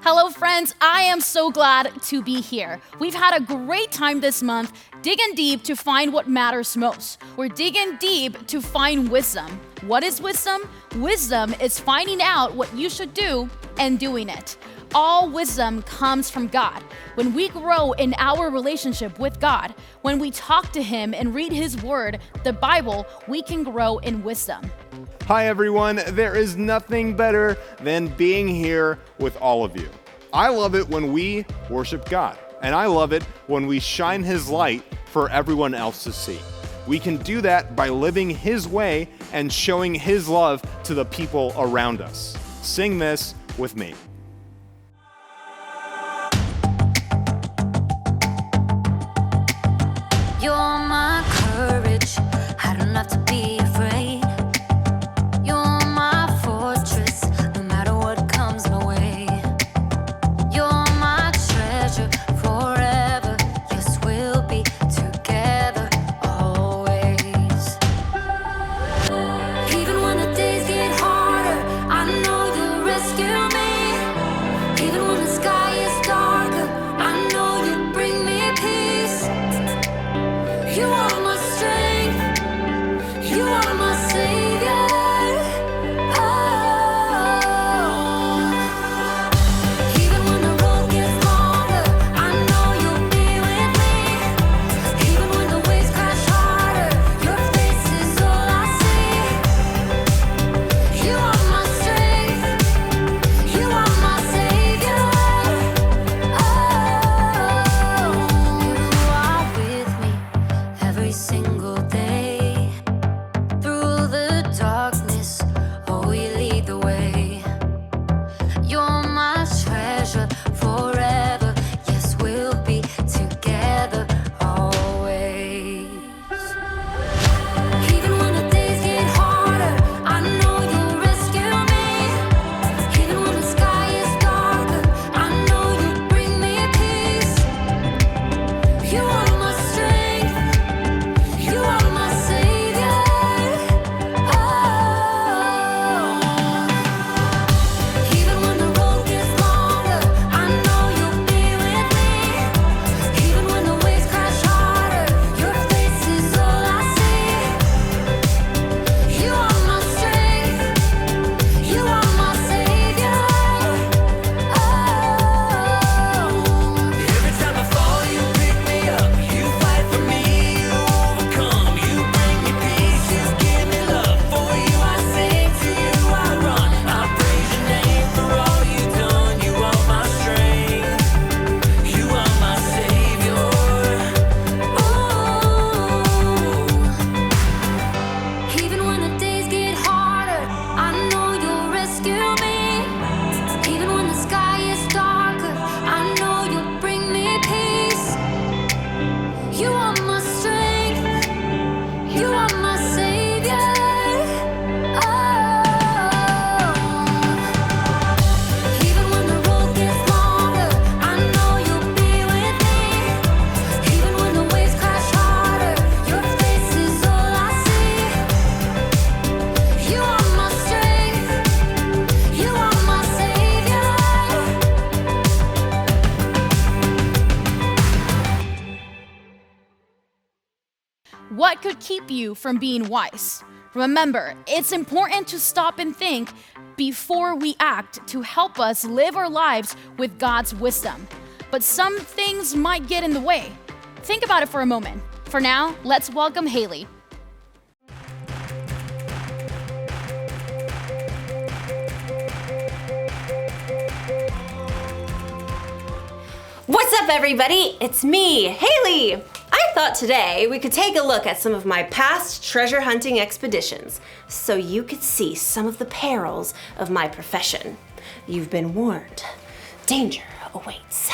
Hello, friends. I am so glad to be here. We've had a great time this month digging deep to find what matters most. We're digging deep to find wisdom. What is wisdom? Wisdom is finding out what you should do and doing it. All wisdom comes from God. When we grow in our relationship with God, when we talk to Him and read His Word, the Bible, we can grow in wisdom. Hi everyone, there is nothing better than being here with all of you. I love it when we worship God, and I love it when we shine His light for everyone else to see. We can do that by living His way and showing His love to the people around us. Sing this with me. You're my courage, I don't have to be afraid. You're my fortress, no matter what comes my way. You're my treasure forever, yes, we'll be together always. Even when the days get harder, I know you'll rescue me. Even when the sky is darker, I know you bring me peace. You are my strength, you are my savior. Even when the road gets longer, I know you'll be with me. Even when the waves crash harder, your face is all I see. You are my strength, you are my savior. You are with me every single day. Through the darkness, oh, you lead the way. You're my treasure forever, yes, we'll be together always. Even when the days get harder, I know you'll rescue me. Even when the sky is darker, I know you bring me peace. You are my strength, you are my savior. Even when the road gets longer, I know you'll be with me. Even when the waves crash harder, your face is all I see. You are my strength, you are my savior. Every time I fall, you pick me up. You fight for me, you overcome. You bring me peace, you give me love. For you I sing, to you I run. I praise your name for all you've done. You are my strength, you are my savior. Even when the days get harder, I know you'll rescue me. Even when the sky is darker, I know you'll bring me peace. You are my strength, you are my savior. Even when the road gets longer, I know you'll be with me. Even when the waves crash harder, your face is all I see. You are my strength, you are my savior. What could keep you from being wise? Remember, it's important to stop and think before we act to help us live our lives with God's wisdom. But some things might get in the way. Think about it for a moment. For now, let's welcome Haley. What's up, everybody? It's me, Haley. I thought today we could take a look at some of my past treasure hunting expeditions so you could see some of the perils of my profession. You've been warned. Danger awaits.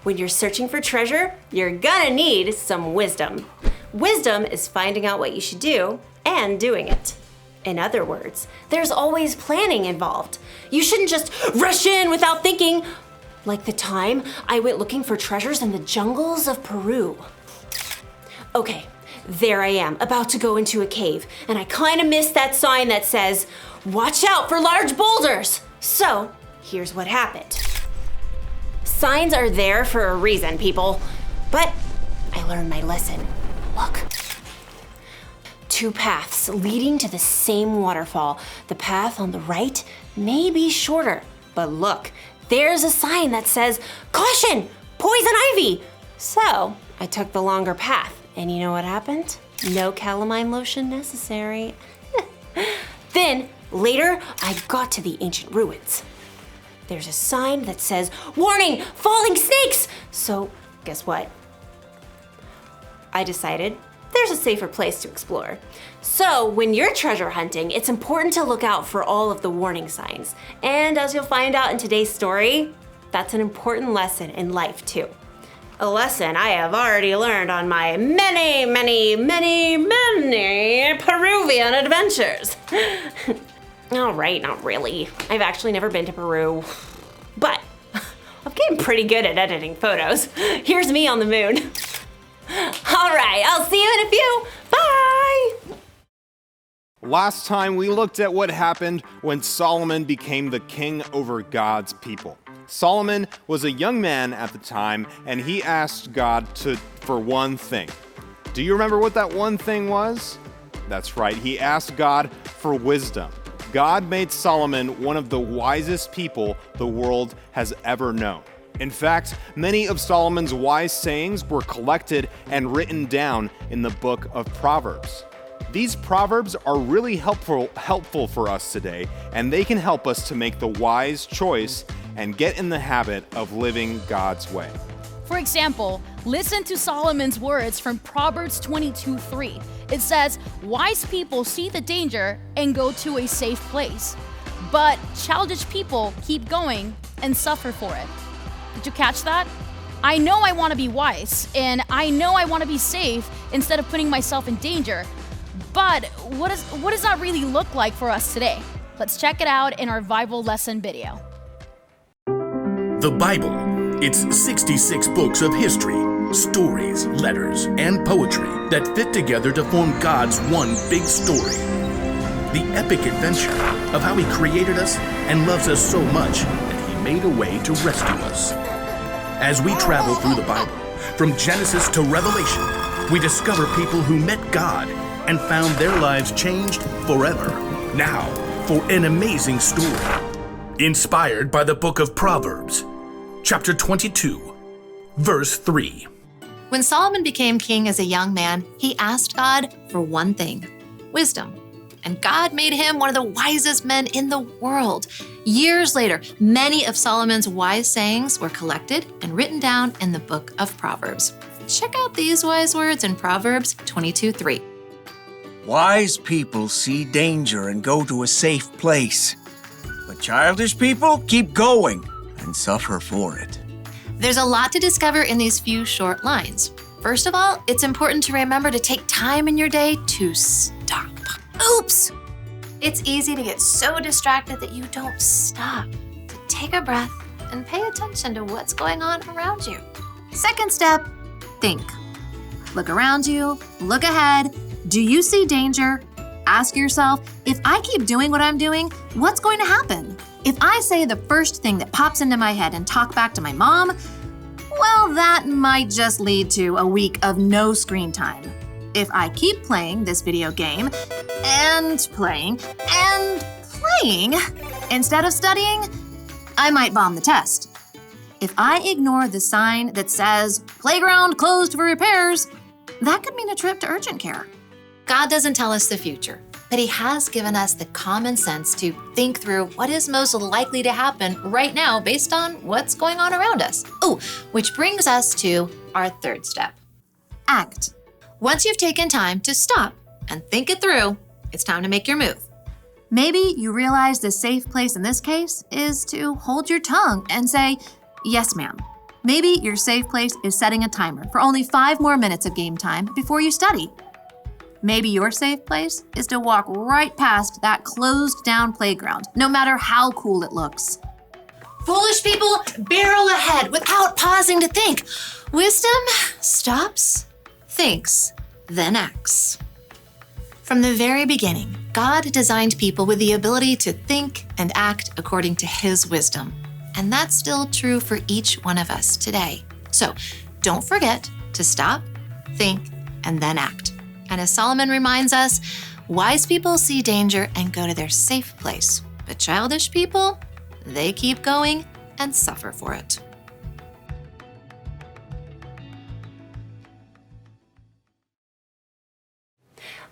When you're searching for treasure, you're gonna need some wisdom. Wisdom is finding out what you should do and doing it. In other words, there's always planning involved. You shouldn't just rush in without thinking, like the time I went looking for treasures in the jungles of Peru. Okay, there I am, about to go into a cave, and I kind of missed that sign that says, "Watch out for large boulders." So, here's what happened. Signs are there for a reason, people. But I learned my lesson. Look. 2 paths leading to the same waterfall. The path on the right may be shorter, but look, there's a sign that says, "Caution! Poison ivy!" So I took the longer path, and you know what happened? No calamine lotion necessary. Then, later, I got to the ancient ruins. There's a sign that says, "Warning! Falling snakes!" So, guess what? I decided there's a safer place to explore. So, when you're treasure hunting, it's important to look out for all of the warning signs. And as you'll find out in today's story, that's an important lesson in life, too. A lesson I have already learned on my many Peruvian adventures. All right, not really. I've actually never been to Peru, but I'm getting pretty good at editing photos. Here's me on the moon. All right, I'll see you in a few. Bye! Last time we looked at what happened when Solomon became the king over God's people. Solomon was a young man at the time, and he asked God for one thing. Do you remember what that one thing was? That's right, he asked God for wisdom. God made Solomon one of the wisest people the world has ever known. In fact, many of Solomon's wise sayings were collected and written down in the book of Proverbs. These proverbs are really helpful for us today, and they can help us to make the wise choice and get in the habit of living God's way. For example, listen to Solomon's words from Proverbs 22:3. It says, "Wise people see the danger and go to a safe place, but childish people keep going and suffer for it." Did you catch that? I know I want to be wise, and I know I want to be safe instead of putting myself in danger. But what does that really look like for us today? Let's check it out in our Bible lesson video. The Bible. It's 66 books of history, stories, letters, and poetry that fit together to form God's one big story. The epic adventure of how He created us and loves us so much that He made a way to rescue us. As we travel through the Bible, from Genesis to Revelation, we discover people who met God and found their lives changed forever. Now, for an amazing story. Inspired by the book of Proverbs, chapter 22, verse 3. When Solomon became king as a young man, he asked God for one thing: wisdom. And God made him one of the wisest men in the world. Years later, many of Solomon's wise sayings were collected and written down in the book of Proverbs. Check out these wise words in Proverbs 22:3. Wise people see danger and go to a safe place, but childish people keep going and suffer for it. There's a lot to discover in these few short lines. First of all, it's important to remember to take time in your day to stop. Oops! It's easy to get so distracted that you don't stop to take a breath and pay attention to what's going on around you. Second step, think. Look around you, look ahead. Do you see danger? Ask yourself, if I keep doing what I'm doing, what's going to happen? If I say the first thing that pops into my head and talk back to my mom, well, that might just lead to a week of no screen time. If I keep playing this video game and playing instead of studying, I might bomb the test. If I ignore the sign that says playground closed for repairs, that could mean a trip to urgent care. God doesn't tell us the future, but He has given us the common sense to think through what is most likely to happen right now based on what's going on around us. Oh, which brings us to our third step. Act. Once you've taken time to stop and think it through, it's time to make your move. Maybe you realize the safe place in this case is to hold your tongue and say, "Yes, ma'am." Maybe your safe place is setting a timer for only 5 more minutes of game time before you study. Maybe your safe place is to walk right past that closed down playground, no matter how cool it looks. Foolish people barrel ahead without pausing to think. Wisdom stops, thinks, then acts. From the very beginning, God designed people with the ability to think and act according to His wisdom. And that's still true for each one of us today. So don't forget to stop, think, and then act. And as Solomon reminds us, wise people see danger and go to their safe place. But childish people, they keep going and suffer for it.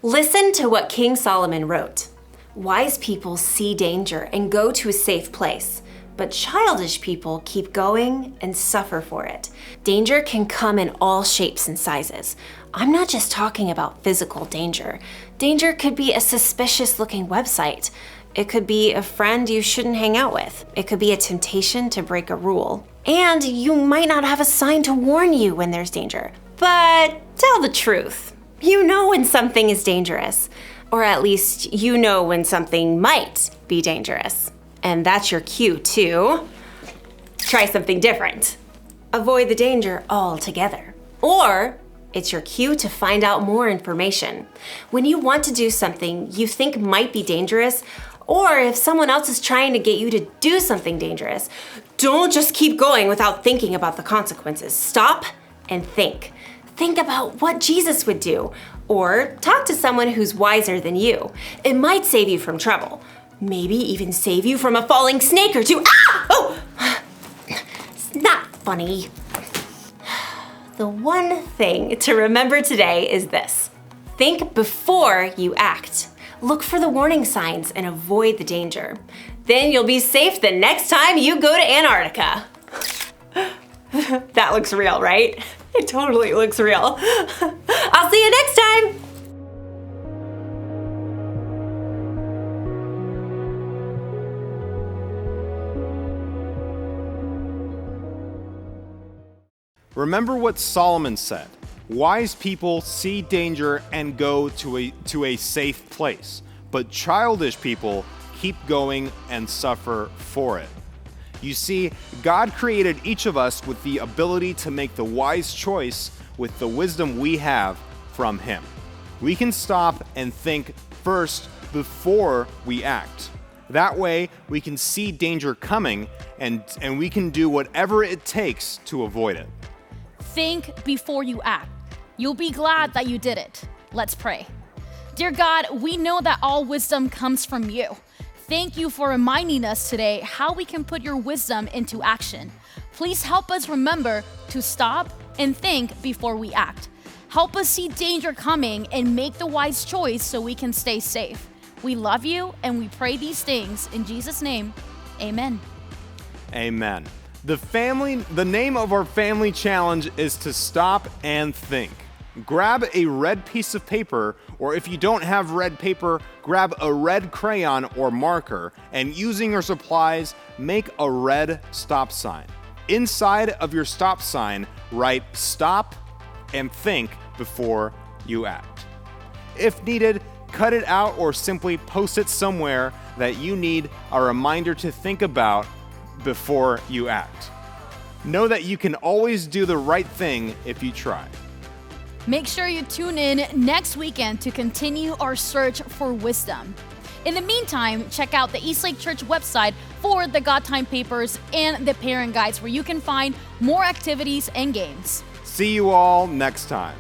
Listen to what King Solomon wrote. Wise people see danger and go to a safe place, but childish people keep going and suffer for it. Danger can come in all shapes and sizes. I'm not just talking about physical danger. Danger could be a suspicious-looking website. It could be a friend you shouldn't hang out with. It could be a temptation to break a rule. And you might not have a sign to warn you when there's danger. But tell the truth. You know when something is dangerous, or at least you know when something might be dangerous. And that's your cue to try something different. Avoid the danger altogether. Or it's your cue to find out more information. When you want to do something you think might be dangerous, or if someone else is trying to get you to do something dangerous, don't just keep going without thinking about the consequences. Stop and think. Think about what Jesus would do, or talk to someone who's wiser than you. It might save you from trouble. Maybe even save you from a falling snake or two. Ah! Oh! It's not funny. The one thing to remember today is this. Think before you act. Look for the warning signs and avoid the danger. Then you'll be safe the next time you go to Antarctica. That looks real, right? It totally looks real. I'll see you next time. Remember what Solomon said. Wise people see danger and go to a safe place, but childish people keep going and suffer for it. You see, God created each of us with the ability to make the wise choice with the wisdom we have from Him. We can stop and think first before we act. That way, we can see danger coming and we can do whatever it takes to avoid it. Think before you act. You'll be glad that you did it. Let's pray. Dear God, we know that all wisdom comes from you. Thank you for reminding us today how we can put your wisdom into action. Please help us remember to stop and think before we act. Help us see danger coming and make the wise choice so we can stay safe. We love you and we pray these things in Jesus' name. Amen. Amen. The name of our family challenge is to stop and think. Grab a red piece of paper, or if you don't have red paper, grab a red crayon or marker, and using your supplies, make a red stop sign. Inside of your stop sign, write stop and think before you act. If needed, cut it out or simply post it somewhere that you need a reminder to think about before you act. Know that you can always do the right thing if you try. Make sure you tune in next weekend to continue our search for wisdom. In the meantime, check out the Eastlake Church website for the God Time papers and the parent guides where you can find more activities and games. See you all next time.